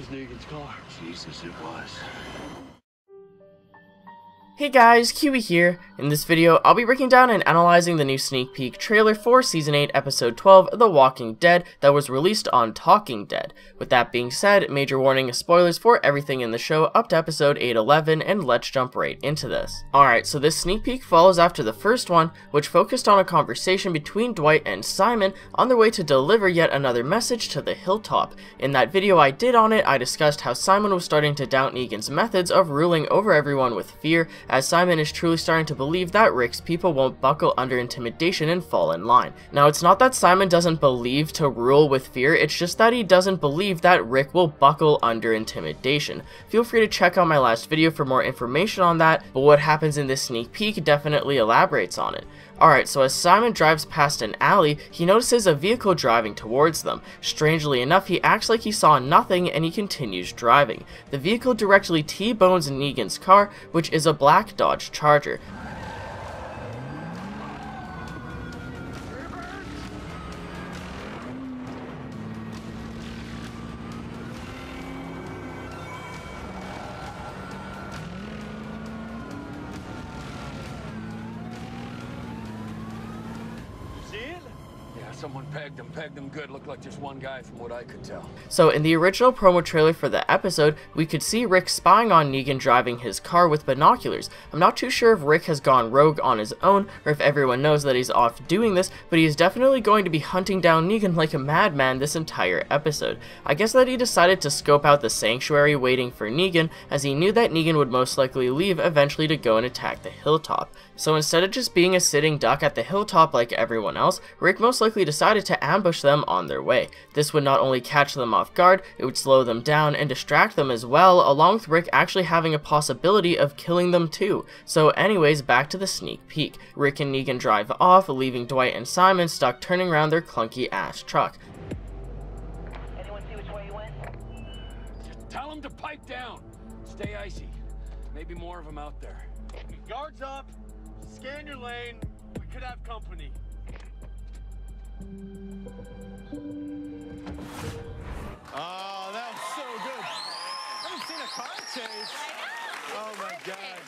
was Negan's car. Jesus, it was. Hey guys, Kiwi here. In this video, I'll be breaking down and analyzing the new sneak peek trailer for Season 8, Episode 12, The Walking Dead, that was released on Talking Dead. With that being said, major warning spoilers for everything in the show up to Episode 8-11, and let's jump right into this. Alright, so this sneak peek follows after the first one, which focused on a conversation between Dwight and Simon on their way to deliver yet another message to the hilltop. In that video I did on it, I discussed how Simon was starting to doubt Negan's methods of ruling over everyone with fear, as Simon is truly starting to believe that Rick's people won't buckle under intimidation and fall in line. Now, it's not that Simon doesn't believe to rule with fear, it's just that he doesn't believe that Rick will buckle under intimidation. Feel free to check out my last video for more information on that, but what happens in this sneak peek definitely elaborates on it. Alright, so as Simon drives past an alley, he notices a vehicle driving towards them. Strangely enough, he acts like he saw nothing and he continues driving. The vehicle directly T-bones Negan's car, which is a black Dodge Charger. Someone pegged him good. Looked like just one guy from what I could tell. So in the original promo trailer for the episode, we could see Rick spying on Negan driving his car with binoculars. I'm not too sure if Rick has gone rogue on his own, or if everyone knows that he's off doing this, but he is definitely going to be hunting down Negan like a madman this entire episode. I guess that he decided to scope out the sanctuary waiting for Negan, as he knew that Negan would most likely leave eventually to go and attack the hilltop. So instead of just being a sitting duck at the hilltop like everyone else, Rick most likely decided to ambush them on their way. This would not only catch them off guard, it would slow them down and distract them as well, along with Rick actually having a possibility of killing them too. So anyways, back to the sneak peek. Rick and Negan drive off, leaving Dwight and Simon stuck turning around their clunky ass truck. Anyone see which way you went? Tell him to pipe down. Stay icy. Maybe more of them out there. Guards up. Scan your lane. We could have company. Oh, that was so good. I haven't seen a car chase. Oh my God.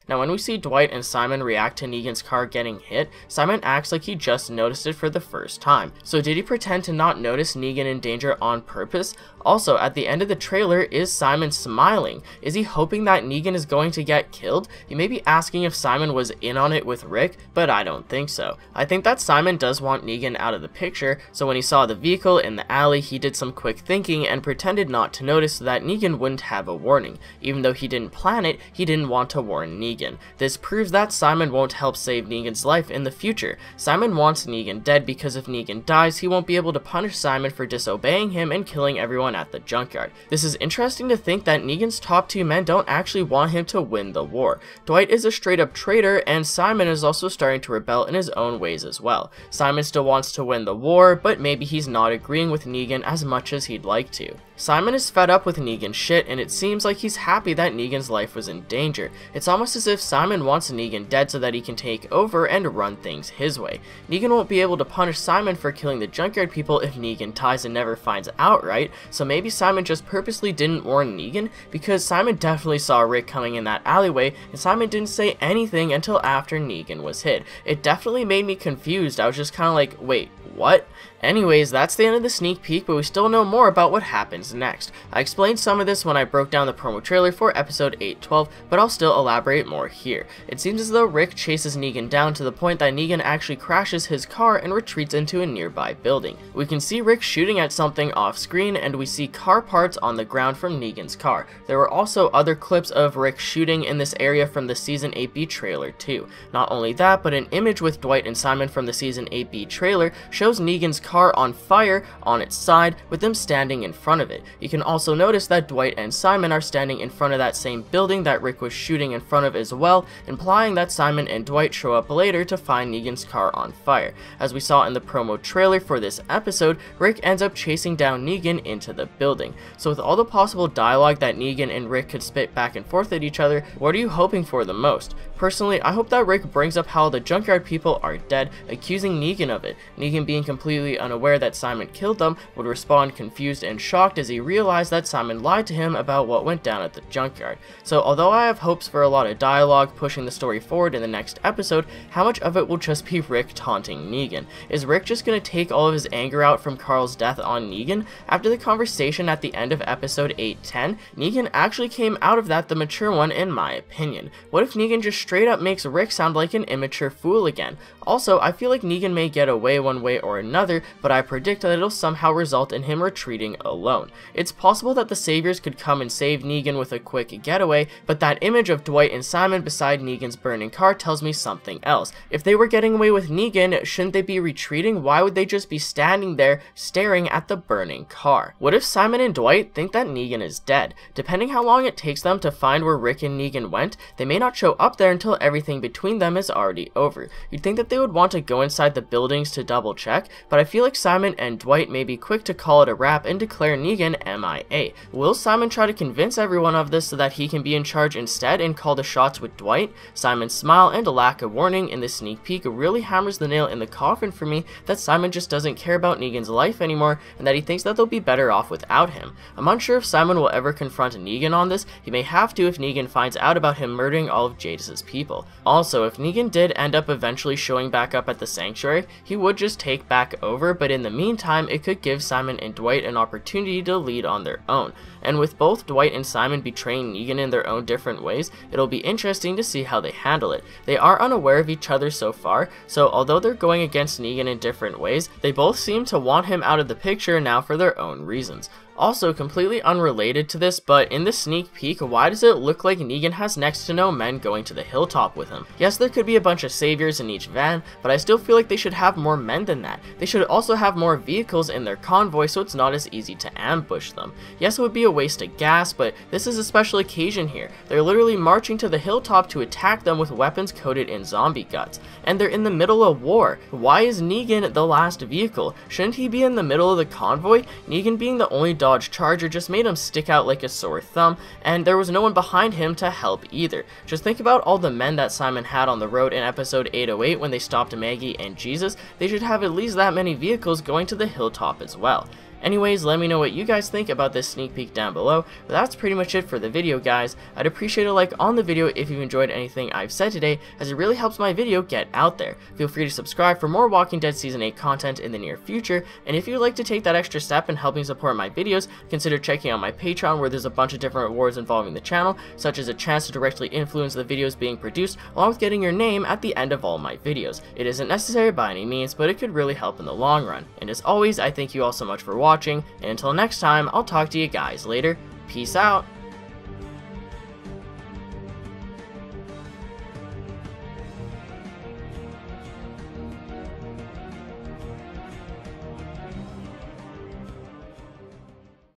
Now when we see Dwight and Simon react to Negan's car getting hit, Simon acts like he just noticed it for the first time. So did he pretend to not notice Negan in danger on purpose? Also, at the end of the trailer, is Simon smiling? Is he hoping that Negan is going to get killed? You may be asking if Simon was in on it with Rick, but I don't think so. I think that Simon does want Negan out of the picture, so when he saw the vehicle in the alley, he did some quick thinking and pretended not to notice so that Negan wouldn't have a warning. Even though he didn't plan it, he didn't want to warn Negan. This proves that Simon won't help save Negan's life in the future. Simon wants Negan dead because if Negan dies, he won't be able to punish Simon for disobeying him and killing everyone at the junkyard. This is interesting to think that Negan's top two men don't actually want him to win the war. Dwight is a straight up traitor, and Simon is also starting to rebel in his own ways as well. Simon still wants to win the war, but maybe he's not agreeing with Negan as much as he'd like to. Simon is fed up with Negan's shit, and it seems like he's happy that Negan's life was in danger. It's almost as if Simon wants Negan dead so that he can take over and run things his way. Negan won't be able to punish Simon for killing the junkyard people if Negan dies and never finds out, right? So maybe Simon just purposely didn't warn Negan, because Simon definitely saw Rick coming in that alleyway, and Simon didn't say anything until after Negan was hit. It definitely made me confused. I was just kind of like, wait, what? Anyways, that's the end of the sneak peek, but we still know more about what happens next. I explained some of this when I broke down the promo trailer for episode 8-12, but I'll still elaborate more here. It seems as though Rick chases Negan down to the point that Negan actually crashes his car and retreats into a nearby building. We can see Rick shooting at something off screen, and we see car parts on the ground from Negan's car. There were also other clips of Rick shooting in this area from the Season 8B trailer too. Not only that, but an image with Dwight and Simon from the Season 8B trailer shows Negan's car on fire on its side with them standing in front of it. You can also notice that Dwight and Simon are standing in front of that same building that Rick was shooting in front of as well, implying that Simon and Dwight show up later to find Negan's car on fire. As we saw in the promo trailer for this episode, Rick ends up chasing down Negan into the building. So with all the possible dialogue that Negan and Rick could spit back and forth at each other, what are you hoping for the most? Personally, I hope that Rick brings up how the junkyard people are dead, accusing Negan of it. Negan being completely unaware that Simon killed them would respond confused and shocked because he realized that Simon lied to him about what went down at the junkyard. So although I have hopes for a lot of dialogue pushing the story forward in the next episode, how much of it will just be Rick taunting Negan? Is Rick just going to take all of his anger out from Carl's death on Negan? After the conversation at the end of episode 8-10, Negan actually came out of that the mature one in my opinion. What if Negan just straight up makes Rick sound like an immature fool again? Also, I feel like Negan may get away one way or another, but I predict that it'll somehow result in him retreating alone. It's possible that the Saviors could come and save Negan with a quick getaway, but that image of Dwight and Simon beside Negan's burning car tells me something else. If they were getting away with Negan, shouldn't they be retreating? Why would they just be standing there staring at the burning car? What if Simon and Dwight think that Negan is dead? Depending how long it takes them to find where Rick and Negan went, they may not show up there until everything between them is already over. You'd think that they would want to go inside the buildings to double check, but I feel like Simon and Dwight may be quick to call it a wrap and declare Negan MIA. Will Simon try to convince everyone of this so that he can be in charge instead and call the shots with Dwight? Simon's smile and a lack of warning in the sneak peek really hammers the nail in the coffin for me that Simon just doesn't care about Negan's life anymore and that he thinks that they'll be better off without him. I'm unsure if Simon will ever confront Negan on this. He may have to if Negan finds out about him murdering all of Jadis' people. Also, if Negan did end up eventually showing back up at the sanctuary, he would just take back over, but in the meantime it could give Simon and Dwight an opportunity to lead on their own. And with both Dwight and Simon betraying Negan in their own different ways, it'll be interesting to see how they handle it. They are unaware of each other so far, so although they're going against Negan in different ways, they both seem to want him out of the picture now for their own reasons. Also, completely unrelated to this, but in the sneak peek, why does it look like Negan has next to no men going to the hilltop with him? Yes, there could be a bunch of saviors in each van, but I still feel like they should have more men than that. They should also have more vehicles in their convoy so it's not as easy to ambush them. Yes, it would be a waste of gas, but this is a special occasion here. They're literally marching to the hilltop to attack them with weapons coated in zombie guts. And they're in the middle of war. Why is Negan the last vehicle? Shouldn't he be in the middle of the convoy? Negan being the only Dodge Charger just made him stick out like a sore thumb, and there was no one behind him to help either. Just think about all the men that Simon had on the road in episode 808 when they stopped Maggie and Jesus. They should have at least that many vehicles going to the hilltop as well. Anyways, let me know what you guys think about this sneak peek down below. But that's pretty much it for the video, guys. I'd appreciate a like on the video if you've enjoyed anything I've said today, as it really helps my video get out there. Feel free to subscribe for more Walking Dead Season 8 content in the near future, and if you'd like to take that extra step in helping support my videos, consider checking out my Patreon, where there's a bunch of different rewards involving the channel, such as a chance to directly influence the videos being produced, along with getting your name at the end of all my videos. It isn't necessary by any means, but it could really help in the long run. And as always, I thank you all so much for watching, and until next time, I'll talk to you guys later. Peace out.